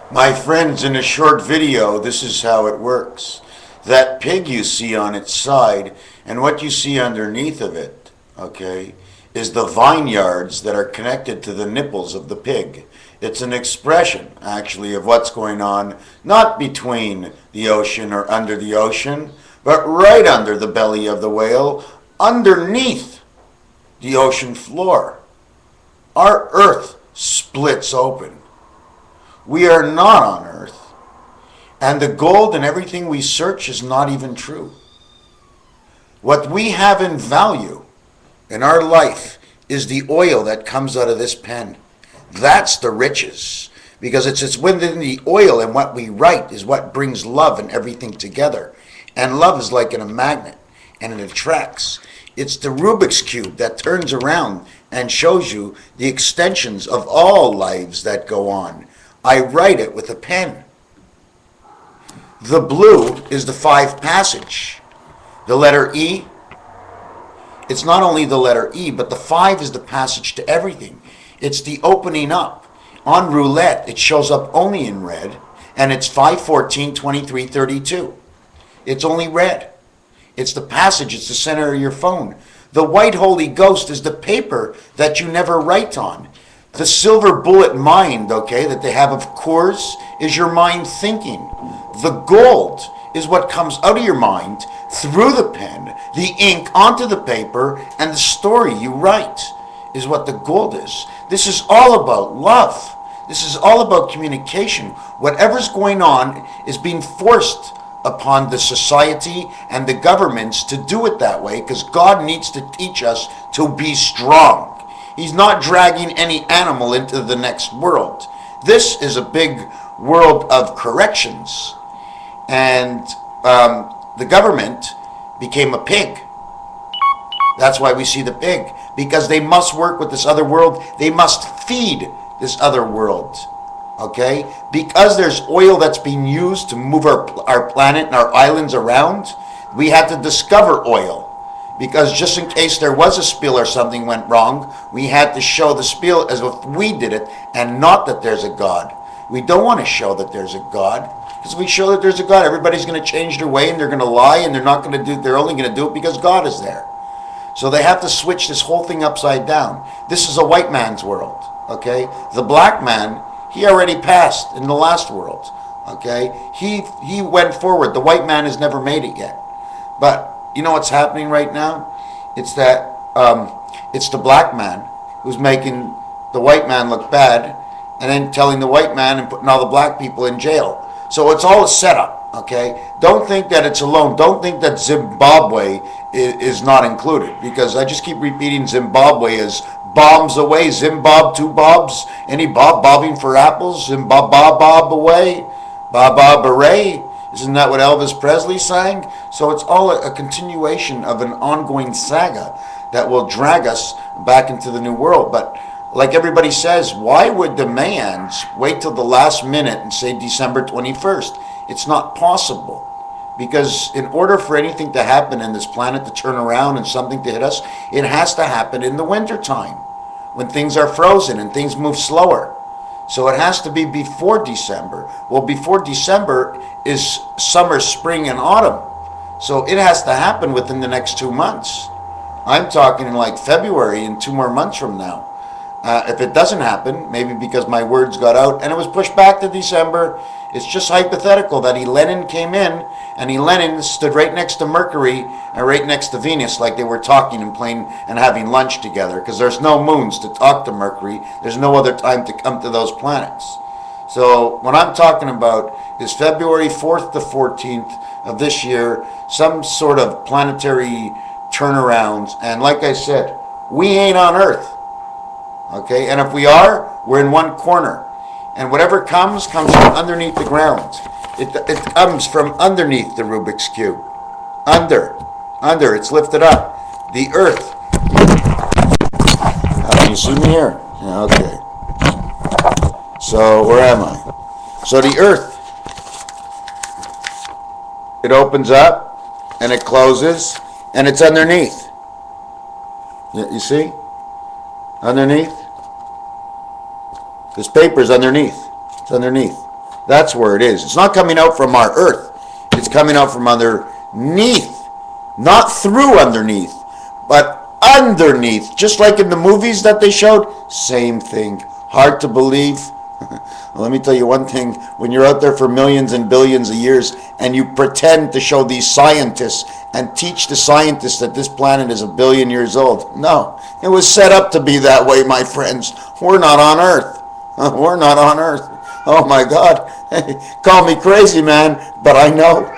My friends, in a short video, this is how it works. That pig you see on its side and what you see underneath of it, okay, is the vineyards that are connected to the nipples of the pig. It's an expression, actually, of what's going on, not between the ocean or under the ocean, but right under the belly of the whale, underneath the ocean floor. Our earth splits open. We are not on earth, and the gold and everything we search is not even true. What we have in value in our life is the oil that comes out of this pen. That's the riches, because it's within the oil, and what we write is what brings love and everything together. And love is like in a magnet, and it attracts. It's the Rubik's Cube that turns around and shows you the extensions of all lives that go on. I write it with a pen. The blue is the 5 passage. The letter E, it's not only the letter E, but the 5 is the passage to everything. It's the opening up. On roulette, it shows up only in red, and it's 5, 14, 23, 32. It's only red. It's the passage, it's the center of your phone. The white Holy Ghost is the paper that you never write on. The silver bullet mind, okay, that they have of course, is your mind thinking. The gold is what comes out of your mind through the pen, the ink onto the paper, and the story you write is what the gold is. This is all about love. This is all about communication. Whatever's going on is being forced upon the society and the governments to do it that way, because God needs to teach us to be strong. He's not dragging any animal into the next world. This is a big world of corrections. And the government became a pig. That's why we see the pig, because they must work with this other world. They must feed this other world. Okay? Because there's oil that's being used to move our planet and our islands around, we had to discover oil. Because just in case there was a spill or something went wrong, we had to show the spill as if we did it, and not that there's a God. We don't want to show that there's a God, because if we show that there's a God, everybody's going to change their way, and they're going to lie, and they're only going to do it because God is there. So they have to switch this whole thing upside down. This is a white man's world, okay? The black man, he already passed in the last world, okay? He went forward. The white man has never made it yet. But you know what's happening right now? It's that it's the black man who's making the white man look bad, and then telling the white man and putting all the black people in jail. So it's all a setup, okay? Don't think that it's alone. Don't think that Zimbabwe is not included, because I just keep repeating Zimbabwe as bombs away. Zimbab, 2 bobs. Any bob bobbing for apples? Zimbab, bob away. Baba beret. Isn't that what Elvis Presley sang? So it's all a continuation of an ongoing saga that will drag us back into the new world. But like everybody says, why would the Mayans wait till the last minute and say December 21st? It's not possible. Because in order for anything to happen in this planet to turn around and something to hit us, it has to happen in the wintertime, when things are frozen and things move slower. So it has to be before December. Well, before December is summer, spring, and autumn. So it has to happen within the next 2 months. I'm talking in like February, in 2 more months from now. If it doesn't happen, maybe because my words got out and it was pushed back to December, it's just hypothetical that Lenin came in, and Lenin stood right next to Mercury and right next to Venus, like they were talking and playing and having lunch together, because there's no moons to talk to Mercury. There's no other time to come to those planets. So what I'm talking about is February 4th to 14th of this year, some sort of planetary turnaround. And like I said, we ain't on Earth. Okay, and if we are, we're in one corner. And whatever comes from underneath the ground. It comes from underneath the Rubik's Cube. Under, it's lifted up. The earth. Can you see me here? Yeah, okay. So, where am I? So the earth, it opens up, and it closes, and it's underneath. You see? Underneath. This paper's underneath. It's underneath. That's where it is. It's not coming out from our Earth. It's coming out from underneath. Not through underneath, but underneath. Just like in the movies that they showed, same thing. Hard to believe. Let me tell you one thing. When you're out there for millions and billions of years and you pretend to show these scientists and teach the scientists that this planet is 1 billion years old. No, it was set up to be that way, my friends. We're not on Earth. We're not on Earth. Oh my God. Call me crazy, man, but I know.